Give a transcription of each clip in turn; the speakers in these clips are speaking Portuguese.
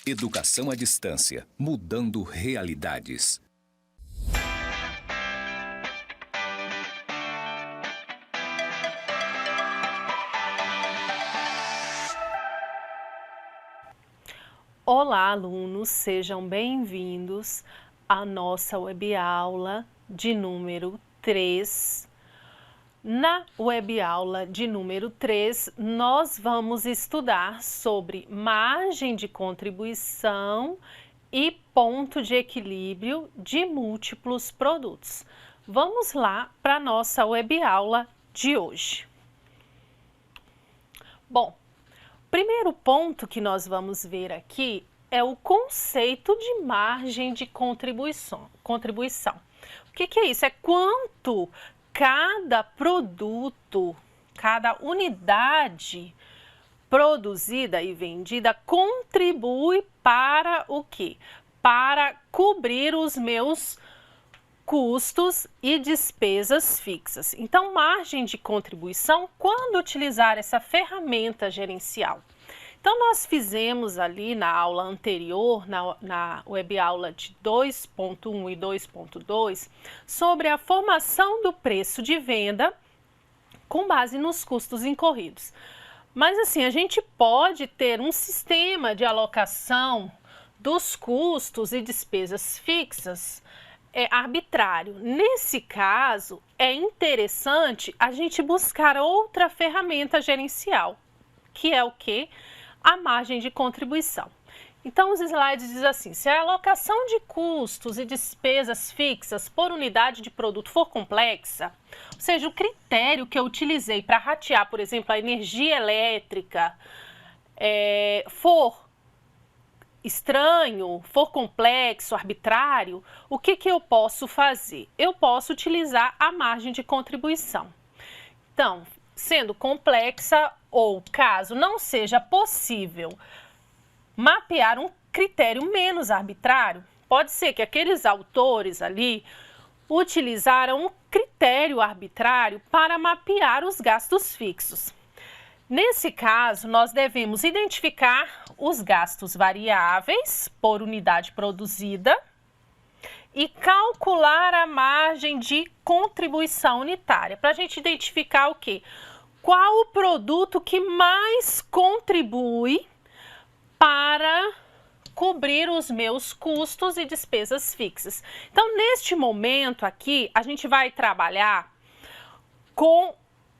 Educação à distância, mudando realidades. Olá, alunos, sejam bem-vindos à nossa webaula de número 3. Na webaula de número 3, nós vamos estudar sobre margem de contribuição e ponto de equilíbrio de múltiplos produtos. Vamos lá para a nossa webaula de hoje. Bom, primeiro ponto que nós vamos ver aqui é o conceito de margem de contribuição. O que é isso? É quanto cada produto, cada unidade produzida e vendida contribui para o quê? Para cobrir os meus custos e despesas fixas. Então, margem de contribuição, quando utilizar essa ferramenta gerencial? Então, nós fizemos ali na aula anterior, na webaula de 2.1 e 2.2, sobre a formação do preço de venda com base nos custos incorridos. Mas assim, a gente pode ter um sistema de alocação dos custos e despesas fixas arbitrário. Nesse caso, é interessante a gente buscar outra ferramenta gerencial, que é o quê? A margem de contribuição. Então, os slides dizem assim: se a alocação de custos e despesas fixas por unidade de produto for complexa, ou seja, o critério que eu utilizei para ratear, por exemplo, a energia elétrica, for estranho, for complexo, arbitrário, o que eu posso fazer? Eu posso utilizar a margem de contribuição. Então, sendo complexa ou caso não seja possível mapear um critério menos arbitrário, pode ser que aqueles autores ali utilizaram um critério arbitrário para mapear os gastos fixos. Nesse caso, nós devemos identificar os gastos variáveis por unidade produzida e calcular a margem de contribuição unitária, para a gente identificar o quê? Qual o produto que mais contribui para cobrir os meus custos e despesas fixas. Então, neste momento aqui, a gente vai trabalhar com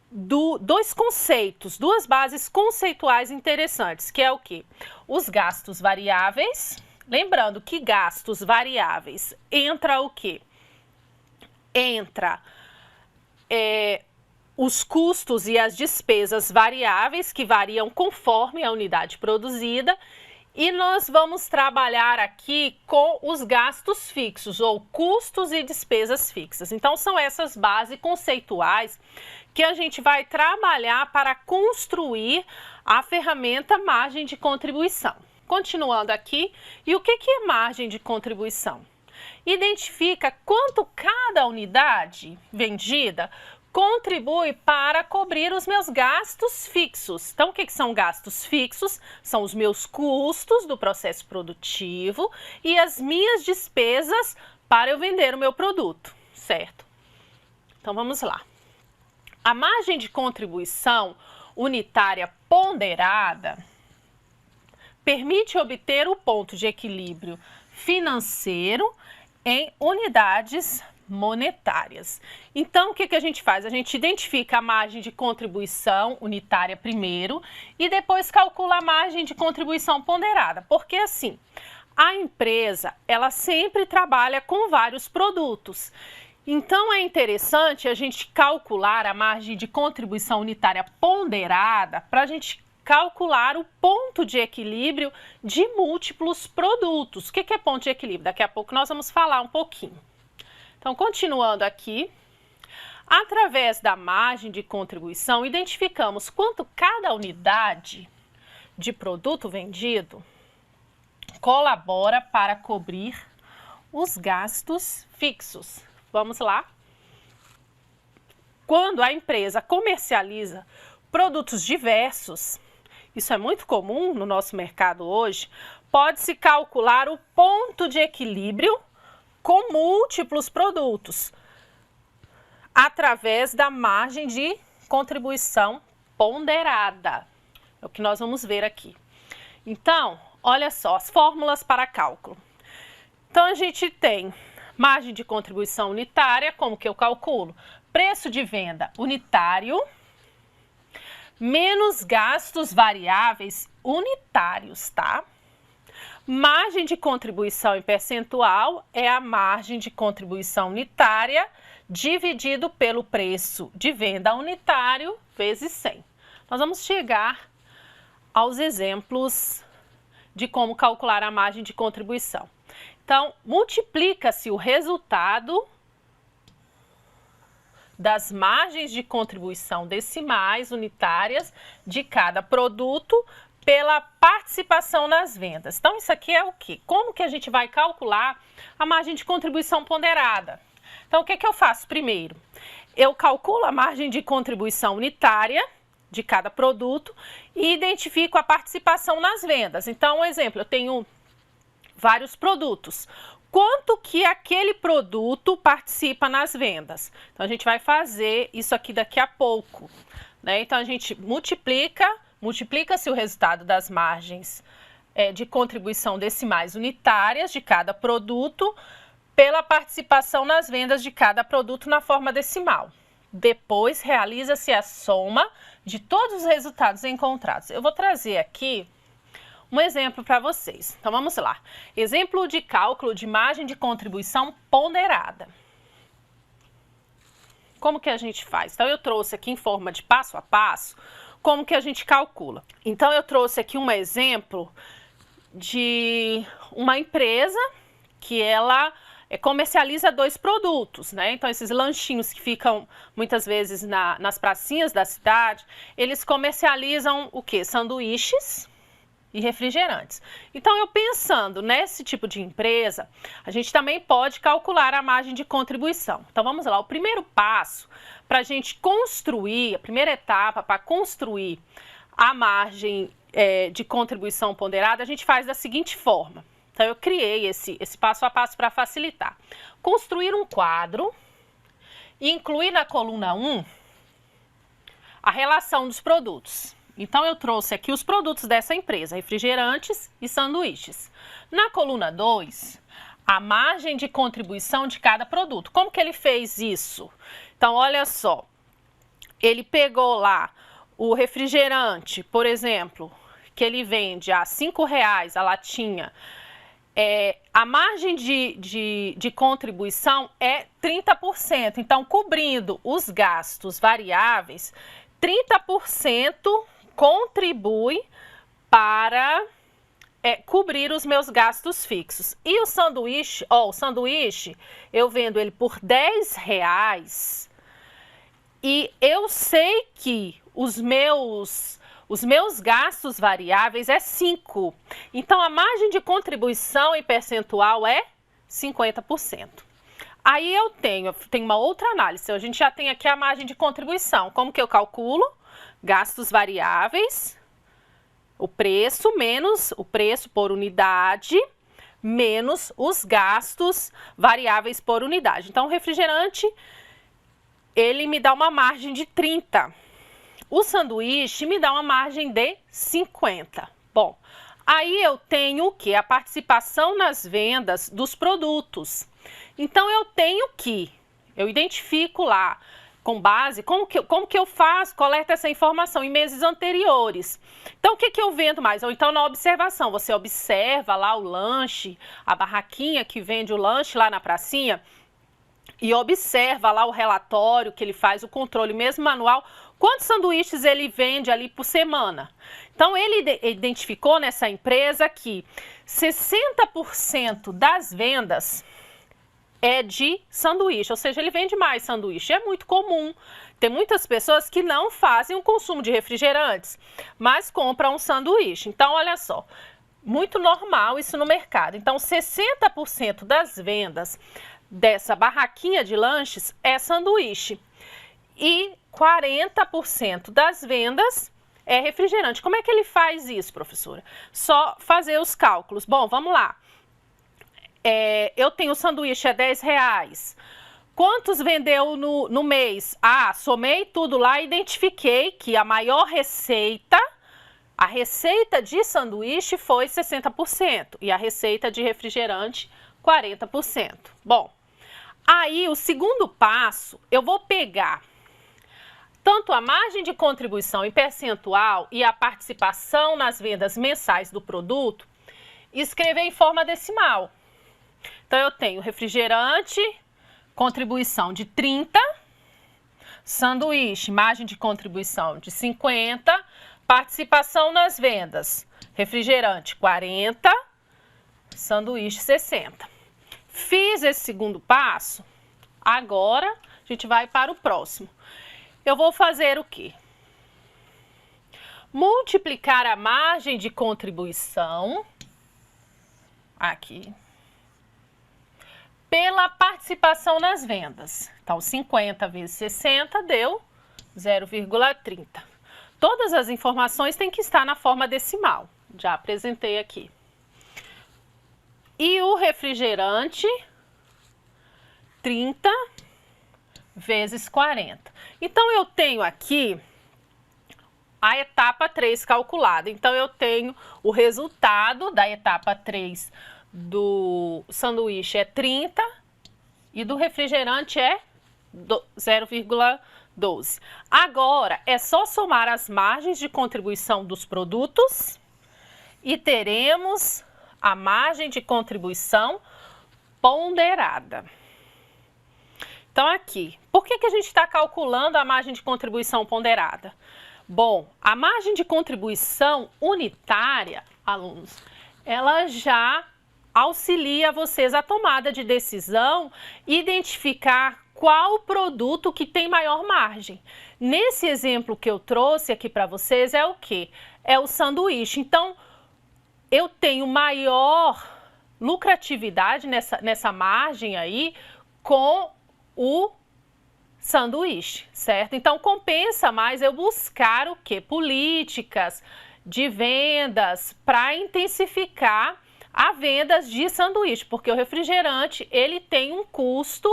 dois conceitos, duas bases conceituais interessantes, que é o quê? Os gastos variáveis. Lembrando que gastos variáveis entra o quê? Entra os custos e as despesas variáveis, que variam conforme a unidade produzida, e nós vamos trabalhar aqui com os gastos fixos, ou custos e despesas fixas. Então, são essas bases conceituais que a gente vai trabalhar para construir a ferramenta margem de contribuição. Continuando aqui, e o que é margem de contribuição? Identifica quanto cada unidade vendida contribui para cobrir os meus gastos fixos. Então, o que são gastos fixos? São os meus custos do processo produtivo e as minhas despesas para eu vender o meu produto, certo? Então, vamos lá. A margem de contribuição unitária ponderada permite obter o ponto de equilíbrio financeiro em unidades monetárias. Então, o que a gente faz? A gente identifica a margem de contribuição unitária primeiro e depois calcula a margem de contribuição ponderada. Porque assim, a empresa, ela sempre trabalha com vários produtos. Então, é interessante a gente calcular a margem de contribuição unitária ponderada para a gente calcular o ponto de equilíbrio de múltiplos produtos. O que é ponto de equilíbrio? Daqui a pouco nós vamos falar um pouquinho. Então, continuando aqui, através da margem de contribuição, identificamos quanto cada unidade de produto vendido colabora para cobrir os gastos fixos. Vamos lá? Quando a empresa comercializa produtos diversos isso é muito comum no nosso mercado hoje, pode-se calcular o ponto de equilíbrio com múltiplos produtos, através da margem de contribuição ponderada. É o que nós vamos ver aqui. Então, olha só, as fórmulas para cálculo. Então, a gente tem margem de contribuição unitária, como que eu calculo? Preço de venda unitário menos gastos variáveis unitários, tá? Margem de contribuição em percentual é a margem de contribuição unitária dividido pelo preço de venda unitário vezes 100. Nós vamos chegar aos exemplos de como calcular a margem de contribuição. Então, multiplica-se o resultado das margens de contribuição decimais unitárias de cada produto pela participação nas vendas. Então, isso aqui é o quê? Como que a gente vai calcular a margem de contribuição ponderada? Então, o que que eu faço primeiro? Eu calculo a margem de contribuição unitária de cada produto e identifico a participação nas vendas. Então, um exemplo, eu tenho vários produtos. Quanto que aquele produto participa nas vendas? Então, a gente vai fazer isso aqui daqui a pouco, né? Então, a gente multiplica-se o resultado das margens de contribuição decimais unitárias de cada produto pela participação nas vendas de cada produto na forma decimal. Depois, realiza-se a soma de todos os resultados encontrados. Eu vou trazer aqui um exemplo para vocês. Então, vamos lá. Exemplo de cálculo de margem de contribuição ponderada. Como que a gente faz? Então, eu trouxe aqui em forma de passo a passo como que a gente calcula. Então, eu trouxe aqui um exemplo de uma empresa que ela comercializa 2 produtos, né? Então, esses lanchinhos que ficam muitas vezes nas pracinhas da cidade, eles comercializam o quê? Sanduíches e refrigerantes. Então, eu pensando nesse tipo de empresa, a gente também pode calcular a margem de contribuição. Então, vamos lá. O primeiro passo para a gente construir, a primeira etapa para construir a margem de contribuição ponderada, a gente faz da seguinte forma. Então, eu criei esse passo a passo para facilitar. Construir um quadro e incluir na coluna 1 a relação dos produtos. Então, eu trouxe aqui os produtos dessa empresa, refrigerantes e sanduíches. Na coluna 2, a margem de contribuição de cada produto. Como que ele fez isso? Então, olha só, ele pegou lá o refrigerante, por exemplo, que ele vende a R$5 a latinha, a margem de contribuição é 30%. Então, cobrindo os gastos variáveis, 30% contribui para cobrir os meus gastos fixos. E o sanduíche, eu vendo ele por R$10 e eu sei que os meus gastos variáveis é 5. Então, a margem de contribuição em percentual é 50%. Aí eu tenho uma outra análise. A gente já tem aqui a margem de contribuição. Como que eu calculo? Gastos variáveis, o preço menos o preço por unidade, menos os gastos variáveis por unidade. Então, o refrigerante, ele me dá uma margem de 30. O sanduíche me dá uma margem de 50. Bom, aí eu tenho o quê? A participação nas vendas dos produtos. Então, eu identifico lá, com base, como que eu faço, coleto essa informação em meses anteriores. Então, o que eu vendo mais? Ou então, na observação, você observa lá o lanche, a barraquinha que vende o lanche lá na pracinha, e observa lá o relatório que ele faz, o controle mesmo manual, quantos sanduíches ele vende ali por semana. Então, ele identificou nessa empresa que 60% das vendas é de sanduíche, ou seja, ele vende mais sanduíche. É muito comum. Tem muitas pessoas que não fazem o consumo de refrigerantes, mas compram um sanduíche. Então, olha só, muito normal isso no mercado. Então, 60% das vendas dessa barraquinha de lanches é sanduíche. E 40% das vendas é refrigerante. Como é que ele faz isso, professora? Só fazer os cálculos. Bom, vamos lá. Eu tenho o sanduíche, é R$10. Quantos vendeu no mês? Ah, somei tudo lá e identifiquei que a maior receita, a receita de sanduíche foi 60% e a receita de refrigerante 40%. Bom, aí o segundo passo, eu vou pegar tanto a margem de contribuição em percentual e a participação nas vendas mensais do produto e escrever em forma decimal. Então, eu tenho refrigerante, contribuição de 30, sanduíche, margem de contribuição de 50, participação nas vendas, refrigerante 40, sanduíche 60. Fiz esse segundo passo, agora a gente vai para o próximo. Eu vou fazer o quê? Multiplicar a margem de contribuição, aqui, pela participação nas vendas. Então, 50 vezes 60 deu 0,30. Todas as informações têm que estar na forma decimal. Já apresentei aqui. E o refrigerante, 30 vezes 40. Então, eu tenho aqui a etapa 3 calculada. Então, eu tenho o resultado da etapa 3 do sanduíche é 30 e do refrigerante é 0,12. Agora, é só somar as margens de contribuição dos produtos e teremos a margem de contribuição ponderada. Então, aqui, por que a gente está calculando a margem de contribuição ponderada? Bom, a margem de contribuição unitária, alunos, ela já auxilia vocês a tomada de decisão e identificar qual produto que tem maior margem. Nesse exemplo que eu trouxe aqui para vocês é o quê? É o sanduíche. Então, eu tenho maior lucratividade nessa margem aí com o sanduíche, certo? Então, compensa mais eu buscar o quê? Políticas de vendas para intensificar a vendas de sanduíche, porque o refrigerante, ele tem um custo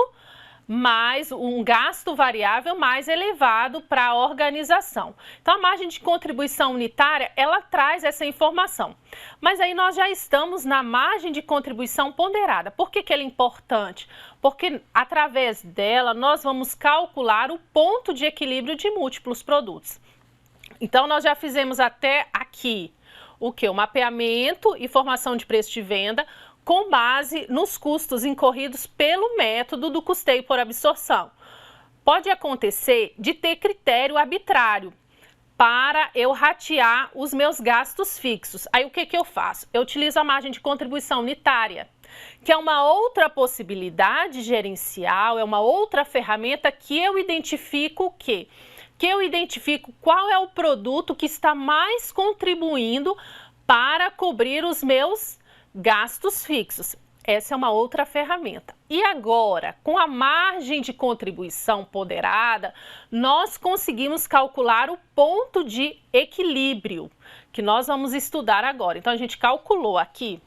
mais, um gasto variável mais elevado para a organização. Então, a margem de contribuição unitária, ela traz essa informação. Mas aí nós já estamos na margem de contribuição ponderada. Por que ela é importante? Porque através dela nós vamos calcular o ponto de equilíbrio de múltiplos produtos. Então, nós já fizemos até aqui o que? O mapeamento e formação de preço de venda com base nos custos incorridos pelo método do custeio por absorção. Pode acontecer de ter critério arbitrário para eu ratear os meus gastos fixos. Aí o que eu faço? Eu utilizo a margem de contribuição unitária, que é uma outra possibilidade gerencial, é uma outra ferramenta que eu identifico o quê? Que eu identifico qual é o produto que está mais contribuindo para cobrir os meus gastos fixos. Essa é uma outra ferramenta. E agora, com a margem de contribuição ponderada, nós conseguimos calcular o ponto de equilíbrio, que nós vamos estudar agora. Então, a gente calculou aqui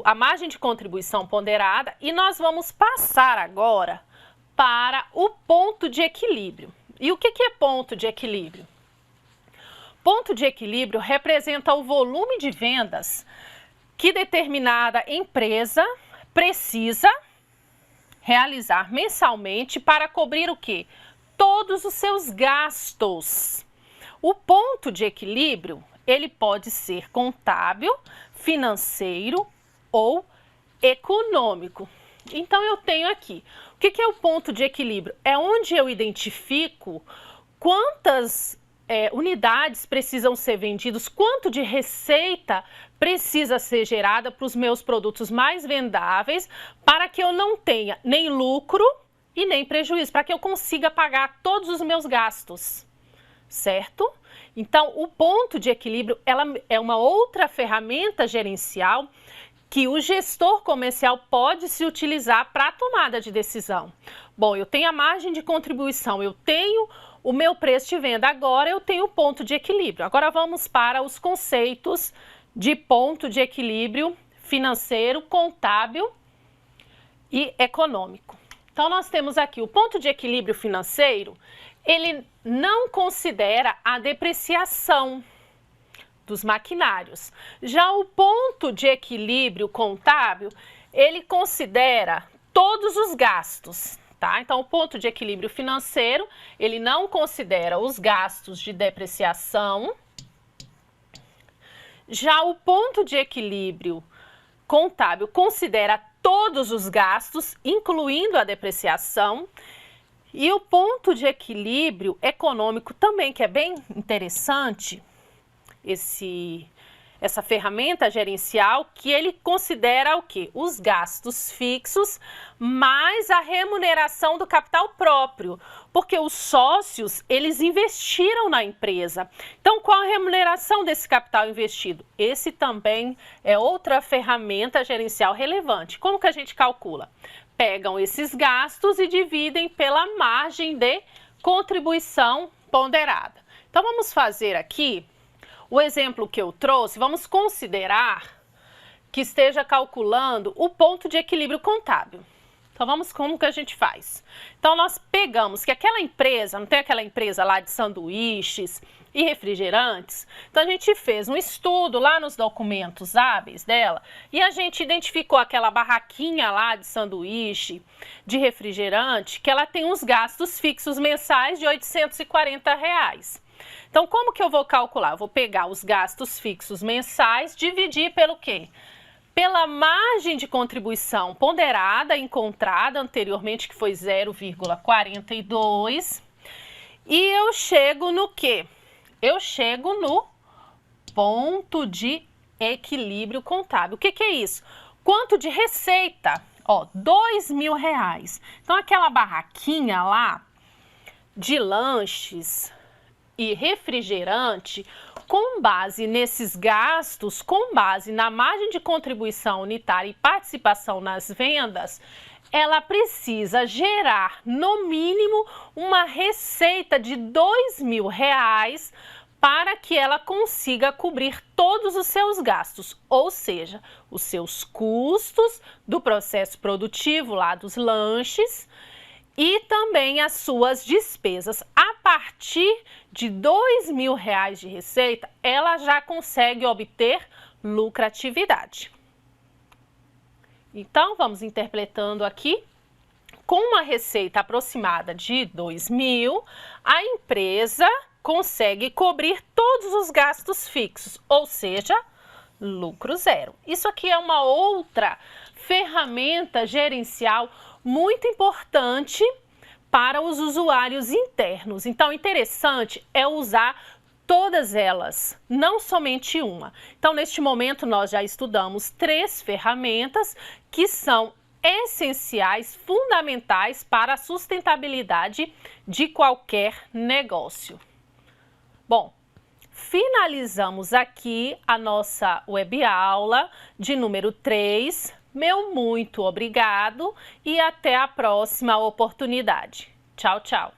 a margem de contribuição ponderada e nós vamos passar agora para o ponto de equilíbrio. E o que é ponto de equilíbrio? Ponto de equilíbrio representa o volume de vendas que determinada empresa precisa realizar mensalmente para cobrir o quê? Todos os seus gastos. O ponto de equilíbrio, ele pode ser contábil, financeiro ou econômico. Então, eu tenho aqui, o que é o ponto de equilíbrio? É onde eu identifico quantas unidades precisam ser vendidas, quanto de receita precisa ser gerada para os meus produtos mais vendáveis, para que eu não tenha nem lucro e nem prejuízo, para que eu consiga pagar todos os meus gastos, certo? Então, o ponto de equilíbrio ela é uma outra ferramenta gerencial que o gestor comercial pode se utilizar para a tomada de decisão. Bom, eu tenho a margem de contribuição, eu tenho o meu preço de venda. Agora eu tenho ponto de equilíbrio. Agora vamos para os conceitos de ponto de equilíbrio financeiro, contábil e econômico. Então nós temos aqui o ponto de equilíbrio financeiro, ele não considera a depreciação dos maquinários. Já o ponto de equilíbrio contábil, ele considera todos os gastos, tá? Então o ponto de equilíbrio financeiro, ele não considera os gastos de depreciação. Já o ponto de equilíbrio contábil considera todos os gastos, incluindo a depreciação. E o ponto de equilíbrio econômico também, que é bem interessante, essa ferramenta gerencial, que ele considera o quê? Os gastos fixos mais a remuneração do capital próprio, porque os sócios, eles investiram na empresa. Então, qual a remuneração desse capital investido? Esse também é outra ferramenta gerencial relevante. Como que a gente calcula? Pegam esses gastos e dividem pela margem de contribuição ponderada. Então, vamos fazer aqui o exemplo que eu trouxe. Vamos considerar que esteja calculando o ponto de equilíbrio contábil. Então, como que a gente faz? Então, nós pegamos que aquela empresa, não tem aquela empresa lá de sanduíches e refrigerantes? Então, a gente fez um estudo lá nos documentos hábeis dela e a gente identificou aquela barraquinha lá de sanduíche, de refrigerante, que ela tem uns gastos fixos mensais de R$ 840. Então, como que eu vou calcular? Eu vou pegar os gastos fixos mensais, dividir pelo quê? Pela margem de contribuição ponderada, encontrada anteriormente, que foi 0,42. E eu chego no quê? Eu chego no ponto de equilíbrio contábil. O que que é isso? Quanto de receita? Ó, R$ 2.000. Então, aquela barraquinha lá de lanches e refrigerante, com base nesses gastos, com base na margem de contribuição unitária e participação nas vendas, ela precisa gerar, no mínimo, uma receita de R$ 2.000 para que ela consiga cobrir todos os seus gastos, ou seja, os seus custos do processo produtivo lá dos lanches, e também as suas despesas. A partir de R$ 2.000 de receita, ela já consegue obter lucratividade. Então, vamos interpretando aqui. Com uma receita aproximada de 2.000, a empresa consegue cobrir todos os gastos fixos, ou seja, lucro zero. Isso aqui é uma outra ferramenta gerencial muito importante para os usuários internos. Então, interessante é usar todas elas, não somente uma. Então, neste momento, nós já estudamos 3 ferramentas que são essenciais, fundamentais para a sustentabilidade de qualquer negócio. Bom, finalizamos aqui a nossa web-aula de número 3. Meu muito obrigado e até a próxima oportunidade. Tchau, tchau.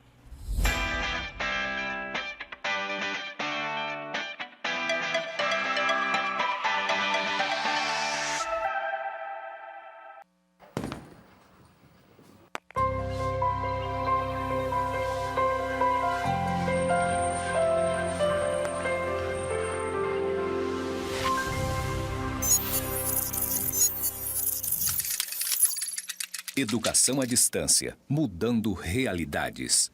Educação à distância, mudando realidades.